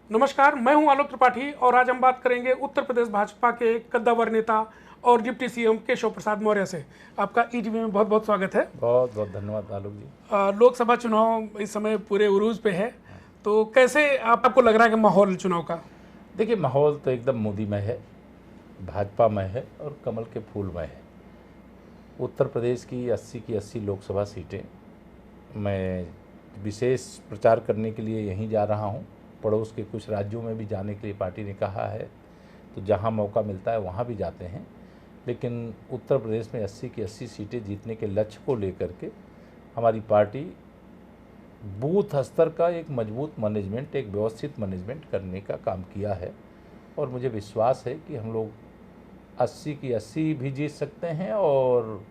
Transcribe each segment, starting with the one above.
नमस्कार, मैं हूं आलोक त्रिपाठी और आज हम बात करेंगे उत्तर प्रदेश भाजपा के कद्दावर नेता और डिप्टी सीएम केशव प्रसाद मौर्य से। आपका ईटीवी में बहुत बहुत स्वागत है। बहुत बहुत धन्यवाद आलोक जी। लोकसभा चुनाव इस समय पूरे उरूज पे है, तो कैसे आपको लग रहा है कि माहौल चुनाव का? देखिए, माहौल तो एकदम मोदीमय है, भाजपामय है और कमल के फूलमय है। उत्तर प्रदेश की 80 लोकसभा सीटें मैं विशेष प्रचार करने के लिए यहीं जा रहा हूं। पड़ोस के कुछ राज्यों में भी जाने के लिए पार्टी ने कहा है, तो जहां मौका मिलता है वहां भी जाते हैं। लेकिन उत्तर प्रदेश में 80 की 80 सीटें जीतने के लक्ष्य को लेकर के हमारी पार्टी बूथ स्तर का एक मजबूत मैनेजमेंट, एक व्यवस्थित मैनेजमेंट करने का काम किया है और मुझे विश्वास है कि हम लोग 80 की 80 भी जीत सकते हैं। और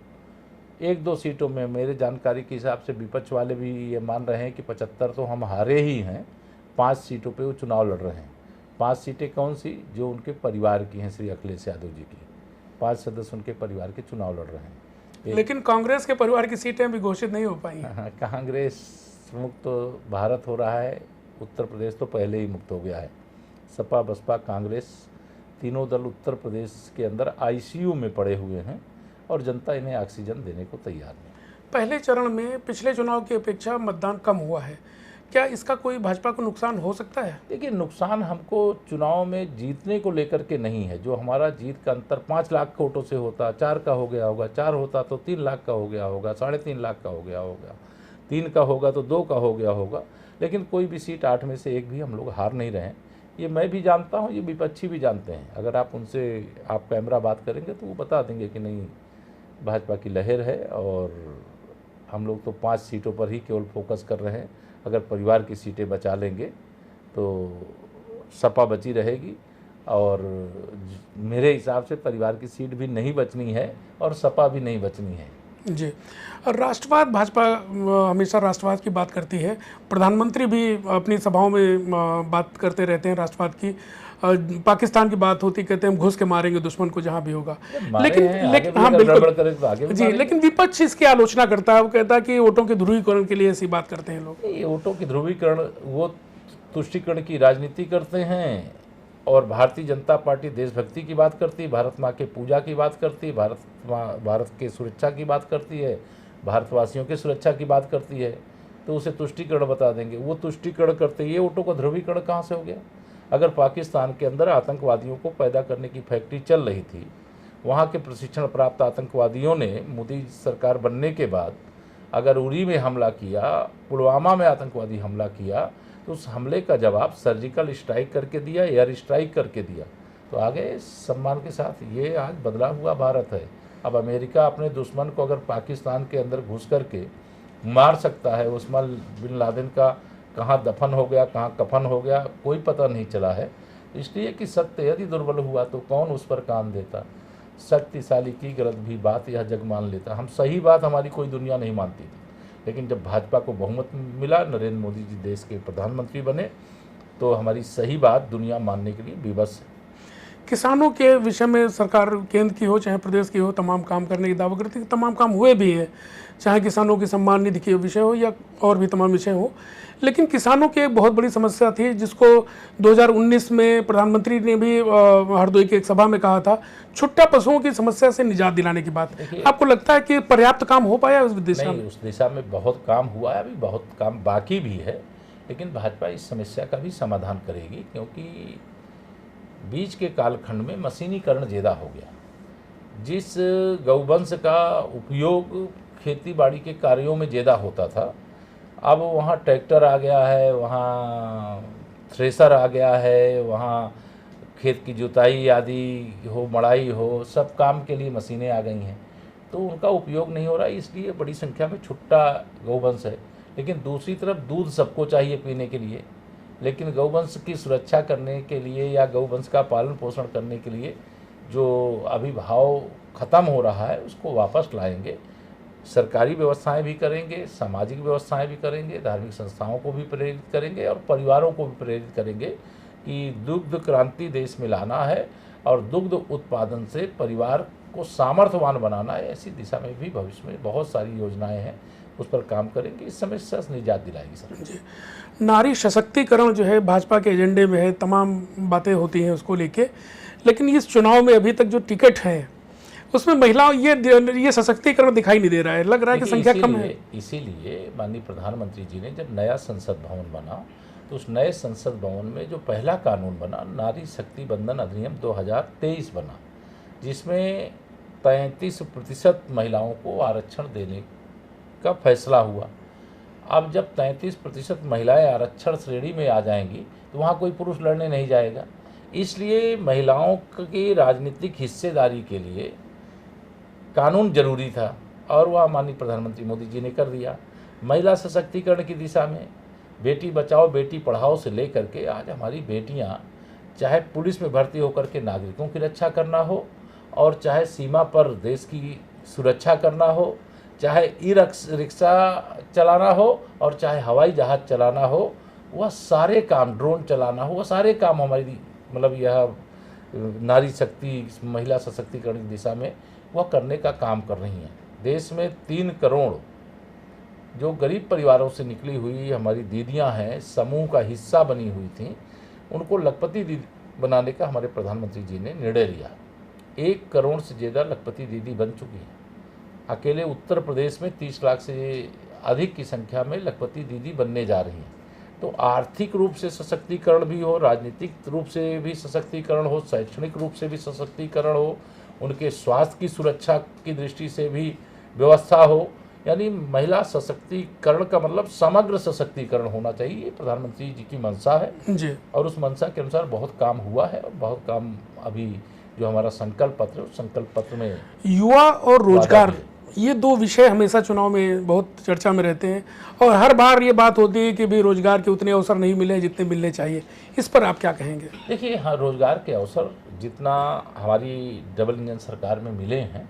एक दो सीटों में मेरे जानकारी के हिसाब से विपक्ष वाले भी ये मान रहे हैं कि 75 तो हम हारे ही हैं, 5 सीटों पे वो चुनाव लड़ रहे हैं। 5 सीटें कौन सी? जो उनके परिवार की हैं, श्री अखिलेश यादव जी की 5 सदस्य उनके परिवार के चुनाव लड़ रहे हैं। लेकिन कांग्रेस के परिवार की सीटें भी घोषित नहीं हो पाई हैं। कांग्रेस मुक्त तो भारत हो रहा है, उत्तर प्रदेश तो पहले ही मुक्त हो गया है। सपा बसपा कांग्रेस तीनों दल उत्तर प्रदेश के अंदर आईसीयू में पड़े हुए हैं और जनता इन्हें ऑक्सीजन देने को तैयार नहीं। पहले चरण में पिछले चुनाव की अपेक्षा मतदान कम हुआ है, क्या इसका कोई भाजपा को नुकसान हो सकता है? देखिए, नुकसान हमको चुनाव में जीतने को लेकर के नहीं है। जो हमारा जीत का अंतर 5 लाख वोटों से होता, 4 का हो गया होगा, 4 होता तो 3 लाख का हो गया होगा, 3.5 लाख का हो गया होगा, 3 का होगा तो 2 का हो गया होगा। लेकिन कोई भी सीट 8 में से एक भी हम लोग हार नहीं रहे हैं। ये मैं भी जानता हूँ, ये विपक्षी भी जानते हैं। अगर आप उनसे आप कैमरा बात करेंगे तो वो बता देंगे कि नहीं, भाजपा की लहर है और हम लोग तो 5 सीटों पर ही केवल फोकस कर रहे हैं। अगर परिवार की सीटें बचा लेंगे तो सपा बची रहेगी और मेरे हिसाब से परिवार की सीट भी नहीं बचनी है और सपा भी नहीं बचनी है। जी, और राष्ट्रवाद भाजपा हमेशा राष्ट्रवाद की बात करती है। प्रधानमंत्री भी अपनी सभाओं में बात करते रहते हैं राष्ट्रवाद की। पाकिस्तान की बात होती, कहते हैं हम घुस के मारेंगे दुश्मन को जहां भी होगा। लेकिन हाँ बिल्कुल जी, लेकिन विपक्ष इसकी आलोचना करता है। वो कहता है कि वोटों के ध्रुवीकरण के लिए ऐसी बात करते हैं लोग। ये वोटों की ध्रुवीकरण, वो तुष्टीकरण की राजनीति करते हैं और भारतीय जनता पार्टी देशभक्ति की बात करती है, भारत माँ के पूजा की बात करती है, भारत के सुरक्षा की बात करती है, भारतवासियों के सुरक्षा की बात करती है, तो उसे तुष्टीकरण बता देंगे। वो तुष्टीकरण करते, ये वोटों का ध्रुवीकरण कहाँ से हो गया? अगर पाकिस्तान के अंदर आतंकवादियों को पैदा करने की फैक्ट्री चल रही थी, वहाँ के प्रशिक्षण प्राप्त आतंकवादियों ने मोदी सरकार बनने के बाद अगर उरी में हमला किया, पुलवामा में आतंकवादी हमला किया, तो उस हमले का जवाब सर्जिकल स्ट्राइक करके दिया, एयर स्ट्राइक करके दिया। तो आगे सम्मान के साथ ये आज बदला हुआ भारत है। अब अमेरिका अपने दुश्मन को अगर पाकिस्तान के अंदर घुस करके मार सकता है, उस्मा बिन लादेन का कहाँ दफन हो गया, कहाँ कफन हो गया, कोई पता नहीं चला है। इसलिए कि सत्य यदि दुर्बल हुआ तो कौन उस पर कान देता। शक्तिशाली की गलत भी बात यह जग मान लेता। हम सही बात हमारी कोई दुनिया नहीं मानती थी, लेकिन जब भाजपा को बहुमत मिला, नरेंद्र मोदी जी देश के प्रधानमंत्री बने, तो हमारी सही बात दुनिया मानने के लिए विवश है। किसानों के विषय में सरकार केंद्र की हो चाहे प्रदेश की हो, तमाम काम करने की दावा करती है। तमाम काम हुए भी हैं, चाहे किसानों की सम्मान निधि के विषय हो या और भी तमाम विषय हो। लेकिन किसानों की एक बहुत बड़ी समस्या थी, जिसको 2019 में प्रधानमंत्री ने भी हरदोई की एक सभा में कहा था, छुट्टा पशुओं की समस्या से निजात दिलाने की बात। आपको लगता है कि पर्याप्त काम हो पाया उस दिशा में? उस दिशा में बहुत काम हुआ है, अभी बहुत काम बाकी भी है। लेकिन भाजपा इस समस्या का भी समाधान करेगी, क्योंकि बीच के कालखंड में मशीनीकरण ज़्यादा हो गया। जिस गौवंश का उपयोग खेती बाड़ी के कार्यों में ज़्यादा होता था, अब वहाँ ट्रैक्टर आ गया है, वहाँ थ्रेसर आ गया है, वहाँ खेत की जुताई आदि हो, मड़ाई हो, सब काम के लिए मशीनें आ गई हैं। तो उनका उपयोग नहीं हो रहा है, इसलिए बड़ी संख्या में छुट्टा गौवंश है। लेकिन दूसरी तरफ दूध सबको चाहिए पीने के लिए, लेकिन गौवंश की सुरक्षा करने के लिए या गौवंश का पालन पोषण करने के लिए जो अभी भाव ख़त्म हो रहा है, उसको वापस लाएंगे। सरकारी व्यवस्थाएं भी करेंगे, सामाजिक व्यवस्थाएं भी करेंगे, धार्मिक संस्थाओं को भी प्रेरित करेंगे और परिवारों को भी प्रेरित करेंगे कि दुग्ध क्रांति देश में लाना है और दुग्ध उत्पादन से परिवार को सामर्थ्यवान बनाना है। ऐसी दिशा में भी भविष्य में बहुत सारी योजनाएं हैं उस पर काम करेंगे, इस समस्या से निजात दिलाएगी सरकार। जी, नारी सशक्तिकरण जो है भाजपा के एजेंडे में है, तमाम बातें होती हैं उसको लेके, लेकिन इस चुनाव में अभी तक जो टिकट है उसमें महिलाओं ये सशक्तिकरण दिखाई नहीं दे रहा है, लग रहा है कि संख्या कम है। इसीलिए माननीय प्रधानमंत्री जी ने जब नया संसद भवन बना तो उस नए संसद भवन में जो पहला कानून बना, नारी शक्ति बंधन अधिनियम 2023 बना, जिसमें 33% महिलाओं को आरक्षण देने का फैसला हुआ। अब जब 33% महिलाएं आरक्षण श्रेणी में आ जाएंगी तो वहाँ कोई पुरुष लड़ने नहीं जाएगा। इसलिए महिलाओं की राजनीतिक हिस्सेदारी के लिए कानून जरूरी था और वह माननीय प्रधानमंत्री मोदी जी ने कर दिया। महिला सशक्तिकरण की दिशा में बेटी बचाओ बेटी पढ़ाओ से लेकर के आज हमारी बेटियां चाहे पुलिस में भर्ती होकर के नागरिकों की रक्षा करना हो, और चाहे सीमा पर देश की सुरक्षा करना हो, चाहे ई रिक्शा चलाना हो, और चाहे हवाई जहाज़ चलाना हो, वह सारे काम, ड्रोन चलाना हो, वह सारे काम हमारी मतलब यह नारी शक्ति महिला सशक्तिकरण की दिशा में वह करने का काम कर रही हैं। देश में 3 करोड़ जो गरीब परिवारों से निकली हुई हमारी दीदियां हैं, समूह का हिस्सा बनी हुई थीं, उनको लखपति दीदी बनाने का हमारे प्रधानमंत्री जी ने निर्णय लिया। 1 करोड़ से ज़्यादा लखपति दीदी बन चुकी हैं। अकेले उत्तर प्रदेश में 30 लाख से अधिक की संख्या में लखपति दीदी बनने जा रही हैं। तो आर्थिक रूप से सशक्तिकरण भी हो, राजनीतिक रूप से भी सशक्तिकरण हो, शैक्षणिक रूप से भी सशक्तिकरण हो, उनके स्वास्थ्य की सुरक्षा की दृष्टि से भी व्यवस्था हो, यानी महिला सशक्तिकरण का मतलब समग्र सशक्तिकरण होना चाहिए। ये प्रधानमंत्री जी की मंशा है जी, और उस मंशा के अनुसार बहुत काम हुआ है और बहुत काम अभी जो हमारा संकल्प पत्र है उस संकल्प पत्र में युवा और रोजगार, वादा ये 2 विषय हमेशा चुनाव में बहुत चर्चा में रहते हैं और हर बार ये बात होती है कि भी रोजगार के उतने अवसर नहीं मिले जितने मिलने चाहिए। इस पर आप क्या कहेंगे? देखिए, हाँ, रोजगार के अवसर जितना हमारी डबल इंजन सरकार में मिले हैं,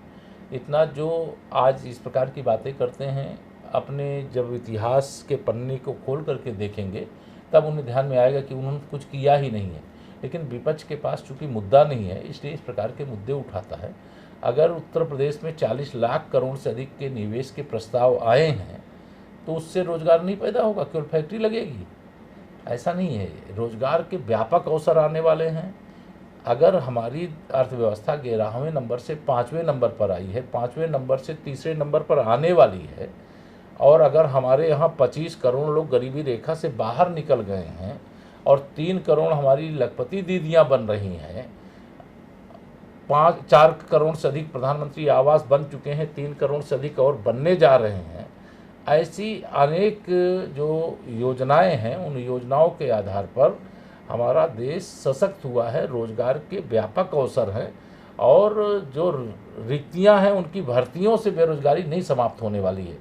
इतना जो आज इस प्रकार की बातें करते हैं, अपने जब इतिहास के पन्ने को खोल करके देखेंगे तब उन्हें ध्यान में आएगा कि उन्होंने कुछ किया ही नहीं है। लेकिन विपक्ष के पास चूंकि मुद्दा नहीं है इसलिए इस प्रकार के मुद्दे उठाता है। अगर उत्तर प्रदेश में 40 लाख करोड़ से अधिक के निवेश के प्रस्ताव आए हैं तो उससे रोजगार नहीं पैदा होगा, केवल फैक्ट्री लगेगी, ऐसा नहीं है। रोजगार के व्यापक अवसर आने वाले हैं। अगर हमारी अर्थव्यवस्था 11वें नंबर से 5वें नंबर पर आई है, 5वें नंबर से 3रे नंबर पर आने वाली है, और अगर हमारे यहाँ 25 करोड़ लोग गरीबी रेखा से बाहर निकल गए हैं और 3 करोड़ हमारी लखपति दीदियाँ बन रही हैं, 4 करोड़ से अधिक प्रधानमंत्री आवास बन चुके हैं, 3 करोड़ से अधिक और बनने जा रहे हैं, ऐसी अनेक जो योजनाएं हैं उन योजनाओं के आधार पर हमारा देश सशक्त हुआ है। रोजगार के व्यापक अवसर हैं और जो रिक्तियां हैं उनकी भर्तियों से बेरोजगारी नहीं समाप्त होने वाली है।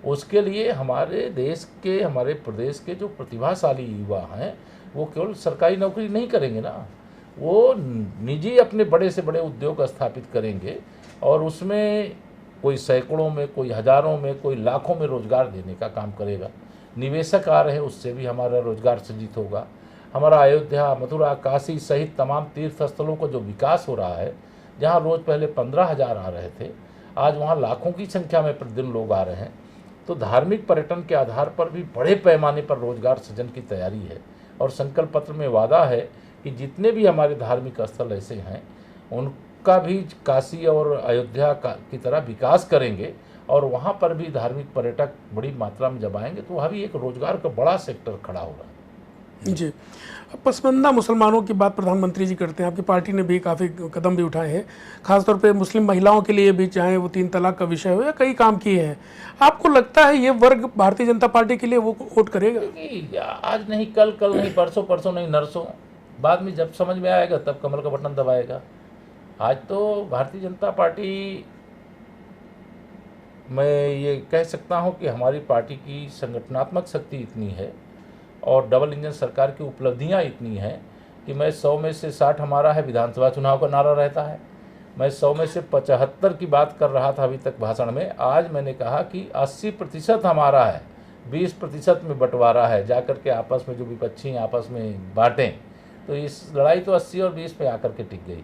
उसके लिए हमारे देश के, हमारे प्रदेश के जो प्रतिभाशाली युवा हैं वो केवल सरकारी नौकरी नहीं करेंगे ना, वो निजी अपने बड़े से बड़े उद्योग स्थापित करेंगे और उसमें कोई सैकड़ों में, कोई हज़ारों में, कोई लाखों में रोजगार देने का काम करेगा। निवेशक आ रहे हैं, उससे भी हमारा रोजगार सृजित होगा। हमारा अयोध्या, मथुरा, काशी सहित तमाम तीर्थ स्थलों का जो विकास हो रहा है, जहाँ रोज़ पहले 15,000 आ रहे थे, आज वहाँ लाखों की संख्या में प्रतिदिन लोग आ रहे हैं। तो धार्मिक पर्यटन के आधार पर भी बड़े पैमाने पर रोजगार सृजन की तैयारी है और संकल्प पत्र में वादा है कि जितने भी हमारे धार्मिक स्थल ऐसे हैं उनका भी काशी और अयोध्या की तरह विकास करेंगे और वहाँ पर भी धार्मिक पर्यटक बड़ी मात्रा में जब आएंगे तो वहाँ भी एक रोजगार का बड़ा सेक्टर खड़ा होगा। जी, पसमानदा मुसलमानों की बात प्रधानमंत्री जी करते हैं, आपकी पार्टी ने भी काफ़ी कदम भी उठाए हैं, खासतौर पे मुस्लिम महिलाओं के लिए भी, चाहे वो 3 तलाक का विषय हो या कई काम किए हैं। आपको लगता है ये वर्ग भारतीय जनता पार्टी के लिए वो वोट करेगा? आज नहीं कल, कल नहीं परसों, परसों नहीं नरसों, बाद में जब समझ में आएगा तब कमल का बटन दबाएगा। आज तो भारतीय जनता पार्टी, मैं ये कह सकता हूँ कि हमारी पार्टी की संगठनात्मक शक्ति इतनी है और डबल इंजन सरकार की उपलब्धियां इतनी हैं कि मैं 100 में से 60 हमारा है, विधानसभा चुनाव का नारा रहता है। मैं 100 में से 75 की बात कर रहा था अभी तक भाषण में, आज मैंने कहा कि 80% हमारा है, 20% में बंटवारा है, जाकर के आपस में जो विपक्षी आपस में बांटें। तो इस लड़ाई तो 80 और 20 पे आकर के टिक गई।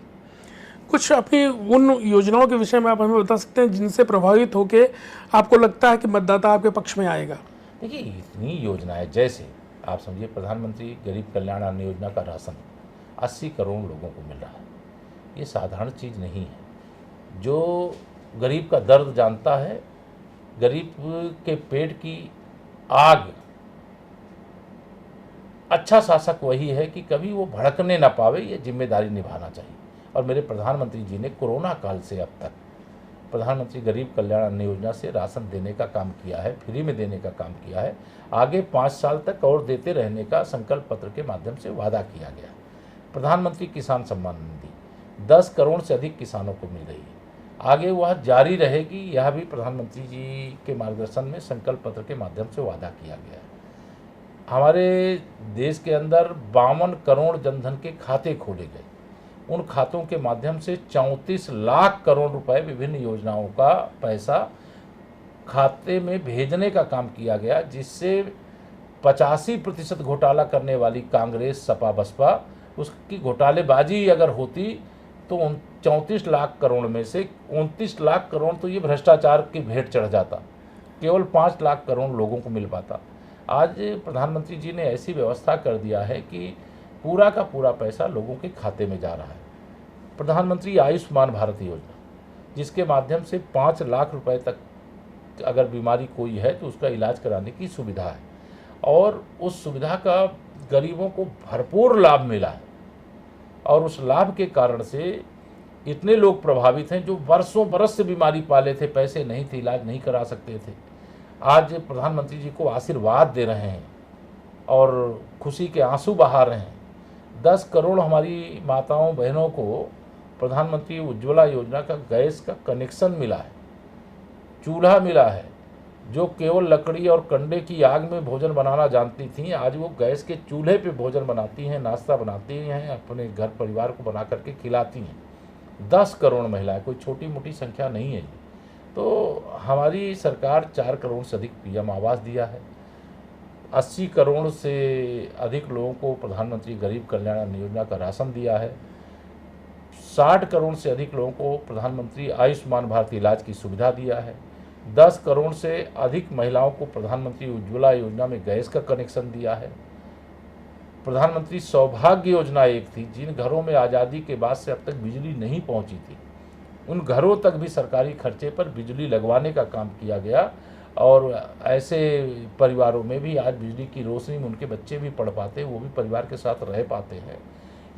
कुछ अपनी उन योजनाओं के विषय में आप हमें बता सकते हैं जिनसे प्रभावित होकर आपको लगता है कि मतदाता आपके पक्ष में आएगा? देखिए, इतनी योजनाएं, जैसे आप समझिए प्रधानमंत्री गरीब कल्याण अन्न योजना का राशन 80 करोड़ लोगों को मिल रहा है। ये साधारण चीज़ नहीं है। जो गरीब का दर्द जानता है, गरीब के पेट की आग, अच्छा शासक वही है कि कभी वो भड़कने ना पावे, ये जिम्मेदारी निभाना चाहिए। और मेरे प्रधानमंत्री जी ने कोरोना काल से अब तक प्रधानमंत्री गरीब कल्याण अन्न योजना से राशन देने का काम किया है, फ्री में देने का काम किया है। आगे 5 साल तक और देते रहने का संकल्प पत्र के माध्यम से वादा किया गया। प्रधानमंत्री किसान सम्मान निधि 10 करोड़ से अधिक किसानों को मिल रही है। आगे वह जारी रहेगी, यह भी प्रधानमंत्री जी के मार्गदर्शन में संकल्प पत्र के माध्यम से वादा किया गया है। हमारे देश के अंदर 52 करोड़ जनधन के खाते खोले गए। उन खातों के माध्यम से 34 लाख करोड़ रुपए विभिन्न योजनाओं का पैसा खाते में भेजने का काम किया गया, जिससे 85% घोटाला करने वाली कांग्रेस, सपा, बसपा, उसकी घोटालेबाजी अगर होती तो 34 लाख करोड़ में से 29 लाख करोड़ तो ये भ्रष्टाचार की भेंट चढ़ जाता, केवल 5 लाख करोड़ लोगों को मिल पाता। आज प्रधानमंत्री जी ने ऐसी व्यवस्था कर दिया है कि पूरा का पूरा पैसा लोगों के खाते में जा रहा है। प्रधानमंत्री आयुष्मान भारत योजना, जिसके माध्यम से 5 लाख रुपए तक अगर बीमारी कोई है तो उसका इलाज कराने की सुविधा है, और उस सुविधा का गरीबों को भरपूर लाभ मिला है। और उस लाभ के कारण से इतने लोग प्रभावित हैं जो वर्षों बरस से बीमारी पाले थे, पैसे नहीं थे, इलाज नहीं करा सकते थे, आज प्रधानमंत्री जी को आशीर्वाद दे रहे हैं और खुशी के आंसू बहा रहे हैं। 10 करोड़ हमारी माताओं बहनों को प्रधानमंत्री उज्ज्वला योजना का गैस का कनेक्शन मिला है, चूल्हा मिला है। जो केवल लकड़ी और कंडे की आग में भोजन बनाना जानती थीं, आज वो गैस के चूल्हे पे भोजन बनाती हैं, नाश्ता बनाती हैं, अपने घर परिवार को बना करके खिलाती हैं। 10 करोड़ महिलाएं, कोई छोटी मोटी संख्या नहीं है। तो हमारी सरकार 4 करोड़ से अधिक पीएम आवास दिया है। 80 करोड़ से अधिक लोगों को प्रधानमंत्री गरीब कल्याण अन्न योजना का राशन दिया है। 60 करोड़ से अधिक लोगों को प्रधानमंत्री आयुष्मान भारत इलाज की सुविधा दिया है। 10 करोड़ से अधिक महिलाओं को प्रधानमंत्री उज्ज्वला योजना में गैस का कनेक्शन दिया है। प्रधानमंत्री सौभाग्य योजना एक थी, जिन घरों में आज़ादी के बाद से अब तक बिजली नहीं पहुंची थी, उन घरों तक भी सरकारी खर्चे पर बिजली लगवाने का काम किया गया। और ऐसे परिवारों में भी आज बिजली की रोशनी में उनके बच्चे भी पढ़ पाते हैं, वो भी परिवार के साथ रह पाते हैं।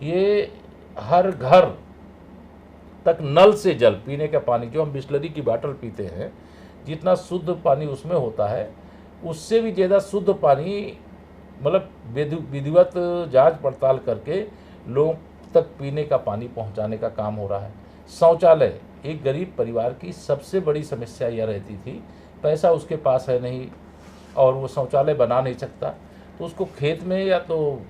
ये हर घर तक नल से जल, पीने का पानी, जो हम बिस्लरी की बॉटल पीते हैं, जितना शुद्ध पानी उसमें होता है, उससे भी ज़्यादा शुद्ध पानी, मतलब विधिवत जांच पड़ताल करके लोगों तक पीने का पानी पहुंचाने का काम हो रहा है। शौचालय, एक गरीब परिवार की सबसे बड़ी समस्या यह रहती थी, पैसा उसके पास है नहीं और वो शौचालय बना नहीं सकता, तो उसको खेत में या तो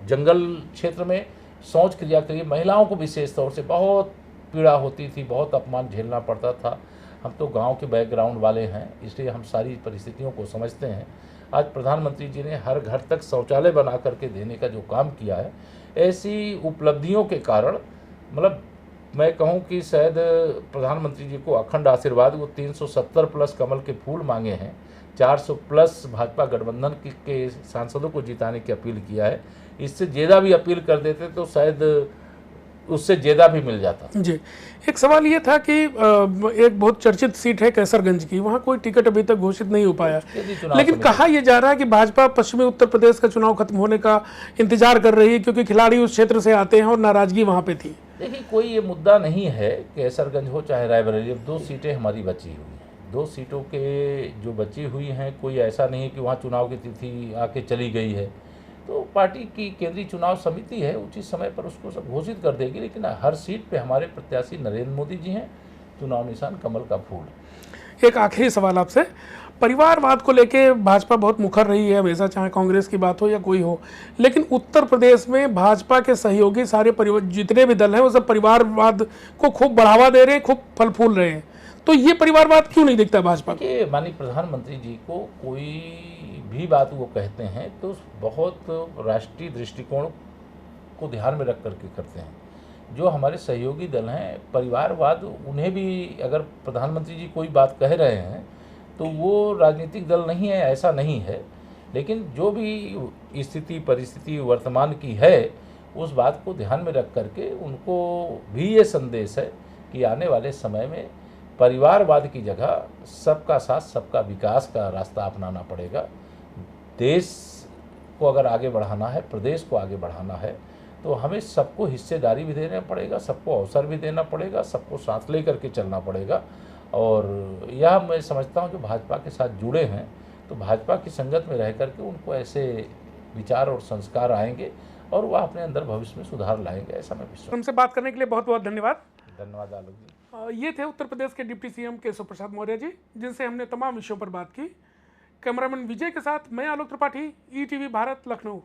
जंगल क्षेत्र में शौच क्रिया के लिए महिलाओं को विशेष तौर से बहुत पीड़ा होती थी, बहुत अपमान झेलना पड़ता था। हम तो गांव के बैकग्राउंड वाले हैं, इसलिए हम सारी परिस्थितियों को समझते हैं। आज प्रधानमंत्री जी ने हर घर तक शौचालय बना करके देने का जो काम किया है, ऐसी उपलब्धियों के कारण, मतलब मैं कहूं कि शायद प्रधानमंत्री जी को अखंड आशीर्वाद, वो 370 प्लस कमल के फूल मांगे हैं, 400 प्लस भाजपा गठबंधन के सांसदों को जिताने की अपील किया है। इससे ज़्यादा भी अपील कर देते तो शायद उससे ज़्यादा भी मिल जाता। जी, एक सवाल ये था कि एक बहुत चर्चित सीट है कैसरगंज की, वहाँ कोई टिकट अभी तक घोषित नहीं हो पाया, लेकिन कहा यह जा रहा है कि भाजपा पश्चिमी उत्तर प्रदेश का चुनाव खत्म होने का इंतजार कर रही है, क्योंकि खिलाड़ी उस क्षेत्र से आते हैं और नाराजगी वहाँ पे थी। देखिए, कोई ये मुद्दा नहीं है, कैसरगंज हो चाहे रायबरेली, अब 2 सीटें हमारी बची हुई हैं। 2 सीटों के जो बची हुई हैं, कोई ऐसा नहीं कि वहाँ चुनाव की तिथि आके चली गई है। तो पार्टी की केंद्रीय चुनाव समिति है, उचित समय पर उसको सब घोषित कर देगी। लेकिन हर सीट पे हमारे प्रत्याशी नरेंद्र मोदी जी हैं, चुनाव निशान कमल का फूल। एक आखिरी सवाल आपसे, परिवारवाद को लेके भाजपा बहुत मुखर रही है हमेशा, चाहे कांग्रेस की बात हो या कोई हो, लेकिन उत्तर प्रदेश में भाजपा के सहयोगी सारे परिवार, जितने भी दल हैं, वो सब परिवारवाद को खूब बढ़ावा दे रहे हैं, खूब फल फूल रहे हैं। तो ये परिवारवाद क्यों नहीं दिखता भाजपा को? माननीय प्रधानमंत्री जी को कोई भी बात वो कहते हैं तो बहुत राष्ट्रीय दृष्टिकोण को ध्यान में रख करके करते हैं। जो हमारे सहयोगी दल हैं, परिवारवाद उन्हें भी, अगर प्रधानमंत्री जी कोई बात कह रहे हैं तो वो राजनीतिक दल नहीं है, ऐसा नहीं है। लेकिन जो भी स्थिति परिस्थिति वर्तमान की है, उस बात को ध्यान में रख करके उनको भी ये संदेश है कि आने वाले समय में परिवारवाद की जगह सबका साथ सबका विकास का रास्ता अपनाना पड़ेगा। देश को अगर आगे बढ़ाना है, प्रदेश को आगे बढ़ाना है, तो हमें सबको हिस्सेदारी भी देना पड़ेगा, सबको अवसर भी देना पड़ेगा, सबको साथ लेकर के चलना पड़ेगा। और यह मैं समझता हूँ जो भाजपा के साथ जुड़े हैं, तो भाजपा की संगत में रह करके उनको ऐसे विचार और संस्कार आएंगे और वह अपने अंदर भविष्य में सुधार लाएंगे, ऐसा मैं विश्वास। हमसे बात करने के लिए बहुत बहुत धन्यवाद। धन्यवाद आलोक जी। ये थे उत्तर प्रदेश के डिप्टी सीएम केशव प्रसाद मौर्य जी, जिनसे हमने तमाम विषयों पर बात की। कैमरामैन विजय के साथ मैं आलोक त्रिपाठी, ईटीवी भारत, लखनऊ।